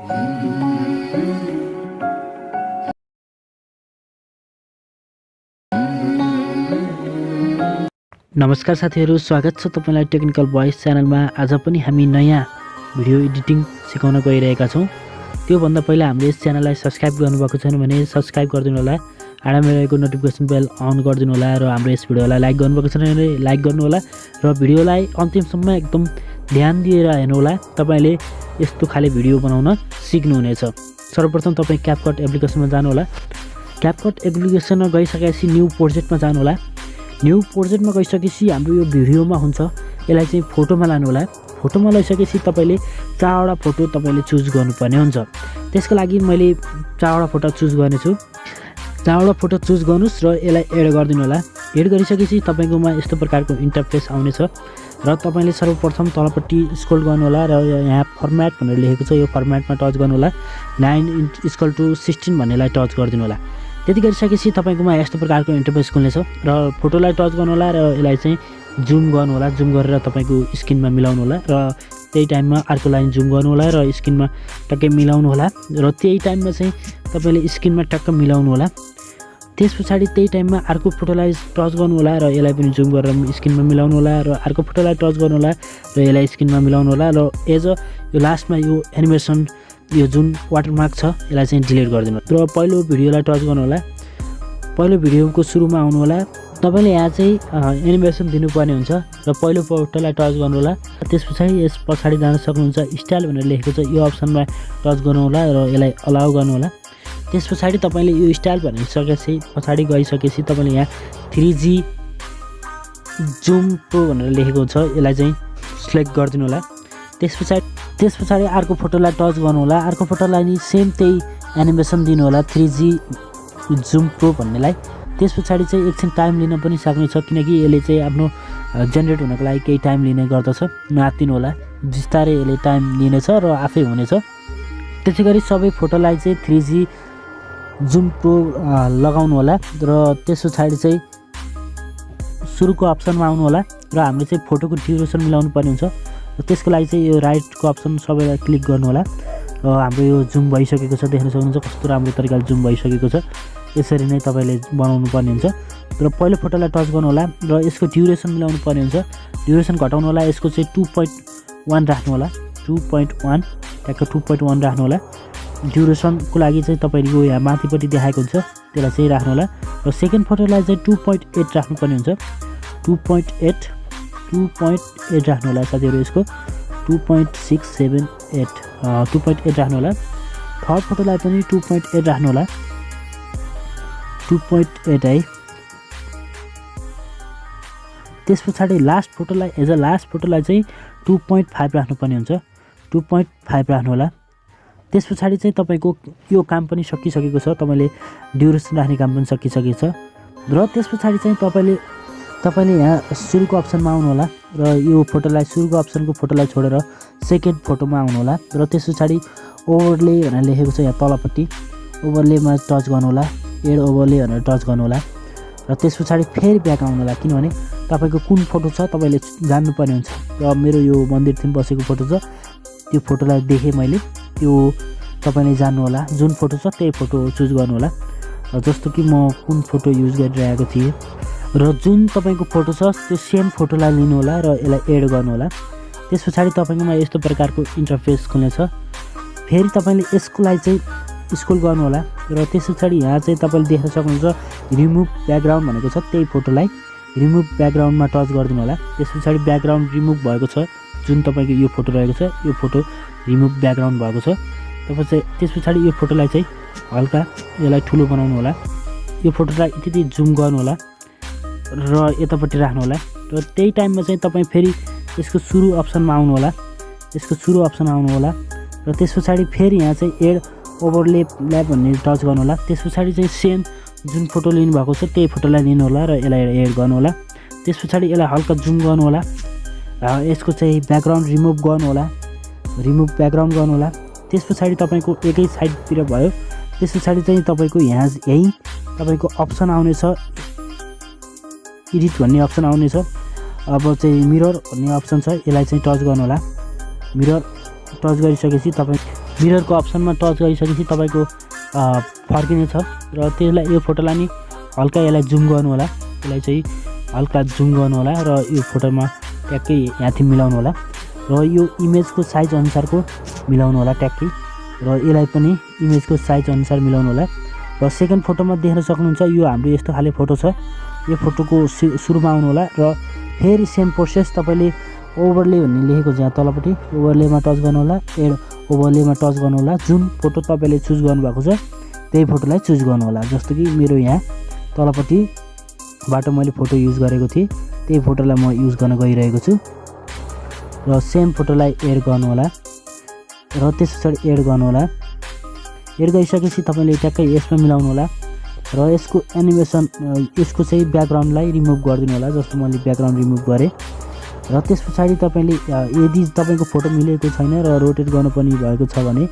नमस्कार साथीहरु, स्वागत छ तपाईलाई टेक्निकल भोइस च्यानलमा। आज पनि हामी नयाँ भिडियो एडिटिङ सिकाउन गइरहेका छौं। त्यो भन्दा पहिला हामीले यस च्यानललाई सब्स्क्राइब गर्नुभएको छैन भने सब्स्क्राइब गरिदिनु होला, आडामा रहेको नोटिफिकेसन बेल अन गरिदिनु होला र हाम्रो यस भिडियोलाई लाइक गर्नुभएको छैन भने लाइक गर्नु होला र भिडियोलाई अन्तिमसम्म एकदम ध्यान दिएर हेर्नु होला। तपाईले यस्तो खाले भिडियो बनाउन सिक्नुहुनेछ। सर्वप्रथम तपाई क्यापकट एप्लिकेसनमा जानु होला। क्यापकट एप्लिकेसनमा गइसकेपछि न्यू प्रोजेक्टमा जानु होला। न्यू प्रोजेक्टमा गइसकेपछि हाम्रो यो भिडियोमा हुन्छ, यसलाई चाहिँ फोटोमा लानु होला। फोटोमा लैसकेपछि तपाईले 4वटा फोटो तपाईले चुज गर्नुपर्ने हुन्छ। त्यसको लागि मैले 4वटा फोटो चुज गर्नेछु। 4वटा फोटो चुज गर्नुस् र यसलाई एड गरिदिनु होला। एड गरिसकेपछि तपाईकोमा यस्तो प्रकारको इन्टरफेस आउनेछ र तपाईले सर्वप्रथम तलपट्टि स्क्रोल गर्नु होला र यहाँ फर्म्याट भनेर लेखेको छ, यो फर्म्याटमा टच गर्नु होला। 9:16 भन्नेलाई टच गरिदिनु होला। त्यति गरिसकेपछि तपाईकोमा यस्तो प्रकारको इन्टरफेस खुल्नेछ र फोटोलाई टच गर्नु होला र यसलाई चाहिँ जुम गर्नु होला। जुम गरेर तपाईको स्क्रिनमा मिलाउनु होला र त्यही टाइममा अर्को लाइन जुम गर्नु होला र स्क्रिनमा टक्कै मिलाउनु होला र त्यही टाइममा चाहिँ तपाईले स्क्रिनमा टक्क मिलाउनु होला। त्यसपछि त्यही टाइममा अर्को फोटोलाई टच गर्नु होला र यसलाई पनि जुम गरेर स्क्रिनमा मिलाउनु होला र अर्को फोटोलाई टच गर्नु होला र यसलाई स्क्रिनमा मिलाउनु होला र यो लास्टमा यो एनिमेसन यो जुन वाटरमार्क छ यसलाई चाहिँ डिलिट गरिदिनु र पहिलो भिडियोलाई टच गर्नु होला। पहिलो भिडियोको सुरुमा आउनु होला। तपाईले यहाँ चाहिँ एनिमेसन दिनुपर्ने हुन्छ र पहिलो फोटोलाई टच गर्नु होला। त्यसपछि यस पछाडि जान सक्नुहुन्छ। स्टाइल भनेर लेखेको छ, यो अप्सनमा टच गर्नु होला र यसलाई अलाउ गर्नु होला। त्यसपछि तपाईले यो स्टाइल भनिसकेपछि पछाडि गइसकेपछि तपाईले यहाँ 3G जुम प्रो भनेर लेखेको छ, यसलाई चाहिँ सिलेक्ट गरिदिनु होला। त्यसपछि अर्को फोटोलाई टच गर्नु होला। अर्को फोटोलाई नि सेम त्यही एनिमेसन दिनु होला 3G जुम प्रो भन्नेलाई। त्यसपछि चाहिँ एकछिन टाइम लिन पनि सक्नेछ, किनकि यसले चाहिँ आफ्नो जेनेरेट हुनको लागि केही टाइम लिने गर्दछ। नआत्तिनु होला, बिस्तारै यसले टाइम लिनेछ र आफै हुनेछ। त्यसैगरी सबै फोटोलाई चाहिँ 3G जुम प्रो लगाउनु होला र त्यसपछि चाहिँ सुरुको अप्सनमा आउनु होला र हामीले चाहिँ फोटोको ड्युरेसन मिलाउनु पर्ने हुन्छ। र त्यसको लागि चाहिँ यो राइटको अप्सन सबैलाई क्लिक गर्नु होला र हाम्रो यो जुम भइसकेको छ, देख्न सक्नुहुन्छ कस्तो राम्रो तरिकाले जुम भइसकेको छ। यसरी नै तपाईले बनाउनु पर्ने हुन्छ र पहिलो फोटोलाई टच गर्नु होला र यसको ड्युरेसन मिलाउनु पर्ने हुन्छ। ड्युरेसन घटाउनु होला, यसको चाहिँ 2.1 राख्नु होला। 2.1 ट्याक्क 2.1 राख्नु होला। ड्युरेसनको लागि चाहिँ तपाईको यहाँ माथिपट्टि देखाएको हुन्छ, त्यसलाई चाहिँ राख्नु होला र सेकेन्ड फोटोलाई चाहिँ 2.8 राख्नुपर्ने हुन्छ। 2.8 राख्नु होला साथीहरु। यसको 2.678 2.8 राख्नु होला। थर्ड फोटोलाई पनि 2.8 राख्नु होला। 2.8 है। त्यसपछि लास्ट फोटोलाई चाहिँ 2.5 राख्नुपर्ने हुन्छ। 2.5 राख्नु होला। त्यसपछि चाहिँ तपाईको यो काम पनि सकिसकेको छ। तपाईले ड्युरेसन राख्ने काम पनि सकिसकेको छ र त्यसपछि चाहिँ तपाईले यहाँ सुरुको अप्सनमा आउनु होला र यो फोटोलाई सुरुको अप्सनको फोटोलाई छोडेर सेकेन्ड फोटोमा आउनु होला र त्यसपछि ओभरले भनेर लेखेको छ यहाँ तलपट्टि, ओभरलेमा टच गर्नु होला। एड ओभरले भनेर टच गर्नु होला र त्यसपछि फेरि ब्याक आउनु होला, किनभने तपाईको कुन फोटो छ तपाईले जान्नुपर्ने हुन्छ। र मेरो यो मन्दिर थिम बसेको फोटो छ, त्यो फोटोलाई देखेँ मैले, त्यो तपाईले जान्नु होला। जुन फोटो छ त्यही फोटो चुज गर्नु होला। जस्तो कि म कुन फोटो युज गरिरहेको थिएँ र जुन तपाईको फोटो छ त्यो सेम फोटोलाई लिनु होला र यसलाई एड गर्नु होला। त्यसपछि तपाईकोमा यस्तो प्रकारको इन्टरफेस खुल्नेछ। फेरि तपाईले यसको लागि चाहिँ स्क्रोल गर्नु होला र त्यसपछि यहाँ चाहिँ तपाईले देख्न सक्नुहुन्छ रिमुभ ब्याकग्राउन्ड भनेको छ, त्यही फोटोलाई रिमुभ ब्याकग्राउन्डमा टच गरिदिनु होला। त्यसपछि ब्याकग्राउन्ड रिमुभ भएको छ, जुन तपाईको यो फोटो रहेको छ यो फोटो रिमुभ ब्याकग्राउन्ड भएको छ। त्यसपछि यो फोटोलाई चाहिँ हल्का यसलाई ठुलो बनाउनु होला। यो फोटोलाई यति जुम गर्नु होला र यतापट्टि राख्नु होला र त्यही टाइममा चाहिँ तपाईँ फेरि यसको सुरु अप्सनमा आउनु होला। यसको सुरु अप्सन आउनु होला र त्यसपछि फेरि यहाँ चाहिँ एड ओभरलेप भन्ने टच गर्नु होला। त्यसपछि चाहिँ सेम जुन फोटो लिनुभएको छ त्यही फोटोलाई लिनु होला र यसलाई एड गर्नु होला। त्यसपछि यसलाई हल्का जुम गर्नु होला। यसको चाहिँ ब्याकग्राउन्ड रिमुभ गर्नु होला, रिमुभ ब्याकग्राउन्ड गर्नु होला। त्यसपछि तपाईको एकै साइडतिर भयो। त्यसपछि चाहिँ तपाईको यही तपाईको अप्सन आउनेछ, एडिट भन्ने अप्सन आउनेछ। अब चाहिँ मिरर भन्ने अप्सन छ, यसलाई चाहिँ टच गर्नु होला। मिरर टच गरिसकेपछि तपाईँ मिररको अप्सनमा टच गरिसकेपछि तपाईँको फर्किनेछ र त्यसलाई यो फोटोलाई नि हल्का यसलाई जुम गर्नु होला, यसलाई चाहिँ हल्का जुम गर्नु होला र यो फोटोमा ट्याक्कै याथि मिलाउनु होला र यो इमेजको साइज अनुसारको मिलाउनु होला ट्याक्कै र यसलाई पनि इमेजको साइज अनुसार मिलाउनु होला। र सेकेन्ड फोटोमा देख्न सक्नुहुन्छ यो हाम्रो यस्तो खाले फोटो छ। यो फोटोको सुरुमा आउनु होला र फेरि सेम प्रोसेस तपाईँले ओभरले भन्ने लेखेको छ यहाँ तलपट्टि, ओभरलेमा टच गर्नु होला, एड ओभरलेमा टच गर्नु होला। जुन फोटो तपाईँले चुज गर्नुभएको छ त्यही फोटोलाई चुज गर्नु होला। जस्तो कि मेरो यहाँ तलपट्टिबाट मैले फोटो युज गरेको थिएँ त्यही फोटोलाई म युज गर्न गइरहेको छु र सेम फोटोलाई एड गर्नु होला र त्यस पछाडि एड गर्नु होला। एड गरिसकेपछि तपाईँले ट्याक्कै यसमा मिलाउनु होला र यसको एनिमेसन यसको चाहिँ ब्याकग्राउन्डलाई रिमुभ गरिदिनु होला। जस्तो मैले ब्याकग्राउन्ड रिमुभ गरेँ र त्यस पछाडि तपाईँले यदि तपाईँको फोटो मिलेको छैन र रोटेट गर्नुपर्ने भएको छ भने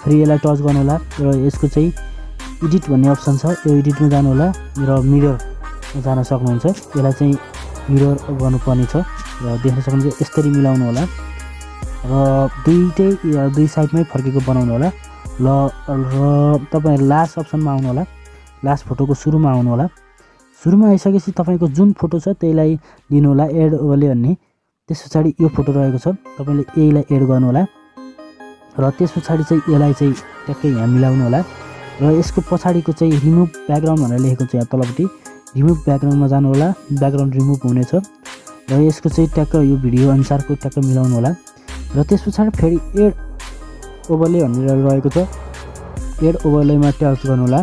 फेरि यसलाई टच गर्नु होला र यसको चाहिँ एडिट भन्ने अप्सन छ, यो एडिटमा जानु होला र मिररमा जान सक्नुहुन्छ। यसलाई चाहिँ मिरर गर्नुपर्ने छ र देख्न सक्नुहुन्छ यसरी मिलाउनु होला र दुई साइडमै फर्केको बनाउनु होला र तपाईँ लास्ट अप्सनमा आउनु होला, लास्ट फोटोको सुरुमा आउनु होला। सुरुमा आइसकेपछि तपाईँको जुन फोटो छ त्यहीलाई लिनु होला एड ओभरले भन्ने। त्यस पछाडि यो फोटो रहेको छ तपाईँले यहीलाई एड गर्नु होला र त्यस पछाडि चाहिँ यसलाई चाहिँ ट्याक्कै यहाँ मिलाउनु होला र यसको पछाडिको चाहिँ रिमुभ ब्याकग्राउन्ड भनेर लेखेको छ यहाँ तलपट्टि, रिमुभ ब्याकग्राउन्डमा जानु होला, ब्याकग्राउन्ड रिमुभ हुनेछ र यसको चाहिँ ट्याक्क यो भिडियो अनुसारको ट्याक्क मिलाउनु होला र त्यस पछाडि फेरि एड ओभरले भनेर रहेको छ, एड ओभरलेमा टच गर्नु होला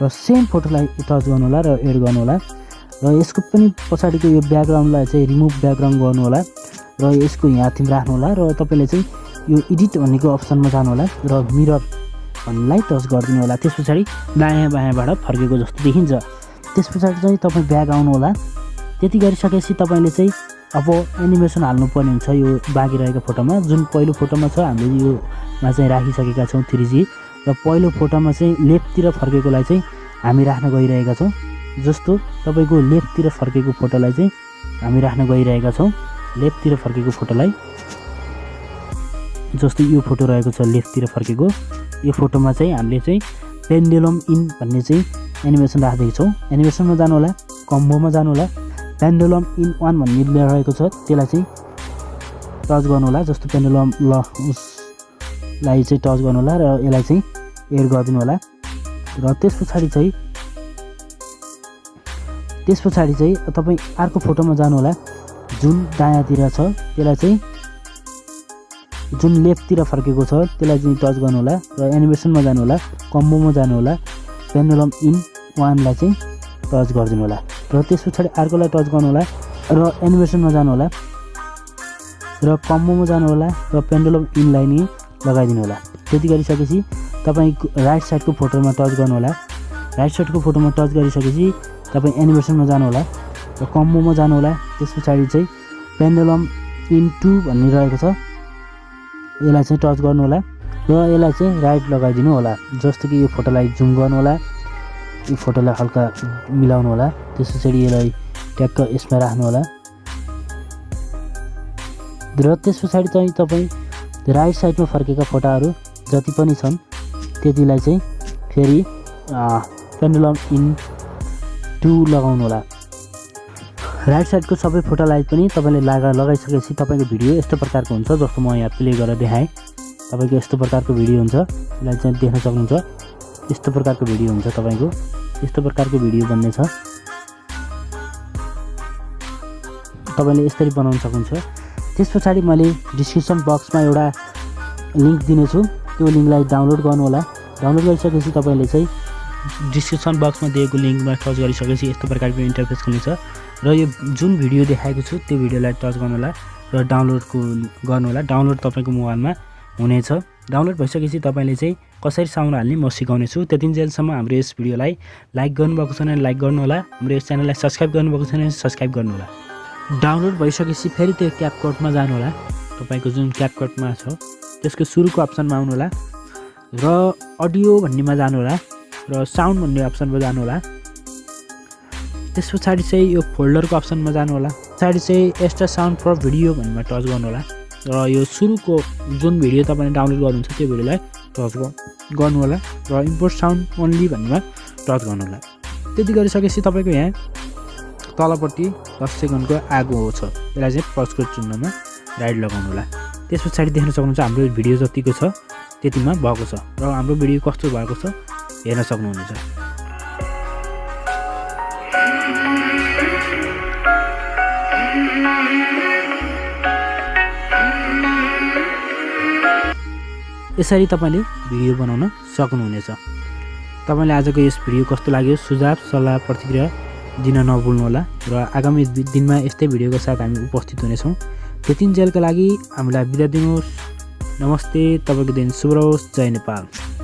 र सेम फोटोलाई टच गर्नु होला र एड गर्नु होला र यसको पनि पछाडिको यो ब्याकग्राउन्डलाई चाहिँ रिमुभ ब्याकग्राउन्ड गर्नु होला र यसको यहाँ थिम राख्नु होला र तपाईँले चाहिँ यो एडिट भन्नेको अप्सनमा जानु होला र मिरर भन्नेलाई टच गरिदिनु होला। त्यस पछाडि दायाँ बायाँबाट फर्केको जस्तो देखिन्छ। त्यस पछाडि चाहिँ तपाईँ ब्याक आउनु होला। त्यति गरिसकेपछि तपाईँले चाहिँ अब एनिमेसन हाल्नुपर्ने हुन्छ यो बाँकी रहेको फोटोमा। जुन पहिलो फोटोमा छ हामीले योमा चाहिँ राखिसकेका छौँ 3G र पहिलो फोटोमा चाहिँ लेफ्टतिर फर्केकोलाई चाहिँ हामी राख्न गइरहेका छौँ। जस्तो तपाईँको लेफ्टतिर फर्केको फोटोलाई चाहिँ हामी राख्न गइरहेका छौँ, लेफ्टतिर फर्केको फोटोलाई। जस्तो यो फोटो रहेको छ लेफ्टतिर फर्केको, यो फोटोमा चाहिँ हामीले चाहिँ पेन्डुलम इन भन्ने चाहिँ एनिमेसन राख्दैछौँ छौँ। एनिमेसनमा जानु होला, कम्बोमा जानु होला, पेन्डुलम इन 1 भन्ने रहेको छ त्यसलाई चाहिँ टच गर्नु होला। जस्तो पेन्डुलम लाई चाहिँ टच गर्नु होला र यसलाई चाहिँ एड गरिदिनु होला र त्यस पछाडि चाहिँ तपाईँ अर्को फोटोमा जानु होला, जुन दायाँतिर छ त्यसलाई चाहिँ जुन लेफ्टतिर फर्केको छ त्यसलाई चाहिँ टच गर्नु होला र एनिमेसनमा जानु होला, कम्बोमा जानु होला, पेन्डुलम इन 1 लाई चाहिँ टच गरिदिनु होला र त्यस पछाडि अर्कोलाई टच गर्नु होला र एनिमेसनमा जानु होला र कम्बोमा जानु होला र पेन्डुलम इनलाई नि लगाइदिनु होला। त्यति गरिसकेपछि तपाईँको राइट साइडको फोटोमा टच गर्नु होला, राइट साइडको फोटोमा टच गरिसकेपछि तपाईँ एनिमेसनमा जानु होला र कम्बोमा जानु होला। त्यस पछाडि चाहिँ पेन्डुलम इन 2 भन्ने रहेको छ यसलाई चाहिँ टच गर्नु होला र यसलाई चाहिँ राइट लगाइदिनु होला। जस्तो कि यो फोटोलाई जुम गर्नु होला, यो फोटोलाई हल्का मिलाउनु होला, त्यस पछाडि यसलाई ट्याक्क यसमा राख्नु होला र त्यस पछाडि चाहिँ तपाईँ राइट साइडमा फर्केका फोटोहरू जति पनि छन् त्यतिलाई चाहिँ फेरि पेन्डुलम इन 2 लगाउनु होला। राइट साइडको सबै फोटोलाई पनि तपाईँले लगाइसकेपछि तपाईँको भिडियो यस्तो प्रकारको हुन्छ। जस्तो म यहाँ प्ले गरेर देखाएँ, तपाईँको यस्तो प्रकारको भिडियो हुन्छ, यसलाई चाहिँ देख्न सक्नुहुन्छ। यस्तो प्रकारको भिडियो हुन्छ, तपाईँको यस्तो प्रकारको भिडियो बन्ने छ, तपाईँले यसरी बनाउन सक्नुहुन्छ। त्यस पछाडि मैले डिस्क्रिप्सन बक्समा एउटा लिङ्क दिनेछु, त्यो लिङ्कलाई डाउनलोड गर्नु होला। डाउनलोड गरिसकेपछि तपाईँले चाहिँ डिस्क्रिप्सन बक्समा दिएको लिङ्कमा टच गरिसकेपछि यस्तो प्रकारको इन्टरफेस हुनेछ र यो जुन भिडियो देखाएको छु त्यो भिडियोलाई टच गर्नु होला र डाउनलोडको गर्नु होला। डाउनलोड तपाईँको मोबाइलमा हुनेछ। डाउनलोड भइसकेपछि तपाईँले चाहिँ कसरी साउन्ड हाल्ने म सिकाउनेछु। त्यतिन्जेलसम्म हाम्रो यस भिडियोलाई लाइक गर्नुभएको छैन भने लाइक गर्नु होला, हाम्रो यस च्यानललाई सब्सक्राइब गर्नुभएको छैन भने सब्सक्राइब गर्नु होला। डाउनलोड भइसकेपछि फेरि त्यो क्यापकटमा जानु होला, तपाईँको जुन क्यापकटमा छ त्यसको सुरुको अप्सनमा आउनु होला र अडियो भन्नेमा जानु होला र साउन्ड भन्ने अप्सनमा जानु होला। त्यस पछाडि चाहिँ यो फोल्डरको अप्सनमा जानु होला, पछाडि चाहिँ एक्स्ट्रा साउन्ड फर भिडियो भन्नेमा टच गर्नु होला। र यो सुरुको जुन भिडियो तपाईँले डाउनलोड गर्नुहुन्छ त्यो भिडियोलाई टच गर्नु होला र इम्पोर्ट साउन्ड ओन्ली भन्नेमा टच गर्नु होला। त्यति गरिसकेपछि तपाईँको यहाँ तलपट्टि 10 सेकेन्डको आगो छ, यसलाई चाहिँ प्लसको चिन्हमा राइट लगाउनु होला। त्यस पछाडि देख्न सक्नुहुन्छ हाम्रो भिडियो जतिको छ त्यतिमा भएको छ र हाम्रो भिडियो कस्तो भएको छ हेर्न सक्नुहुनेछ। यसरी तपाईँले भिडियो बनाउन सक्नुहुनेछ। तपाईँले आजको यस भिडियो कस्तो लाग्यो सुझाव सल्लाह प्रतिक्रिया दिन नभुल्नुहोला र आगामी दिनमा यस्तै भिडियोको साथ हामी उपस्थित हुनेछौँ। त्यतिन्जेलका लागि हामीलाई बिदा दिनुहोस्। नमस्ते, तपाईँको दिन शुभ रहोस्। जय नेपाल।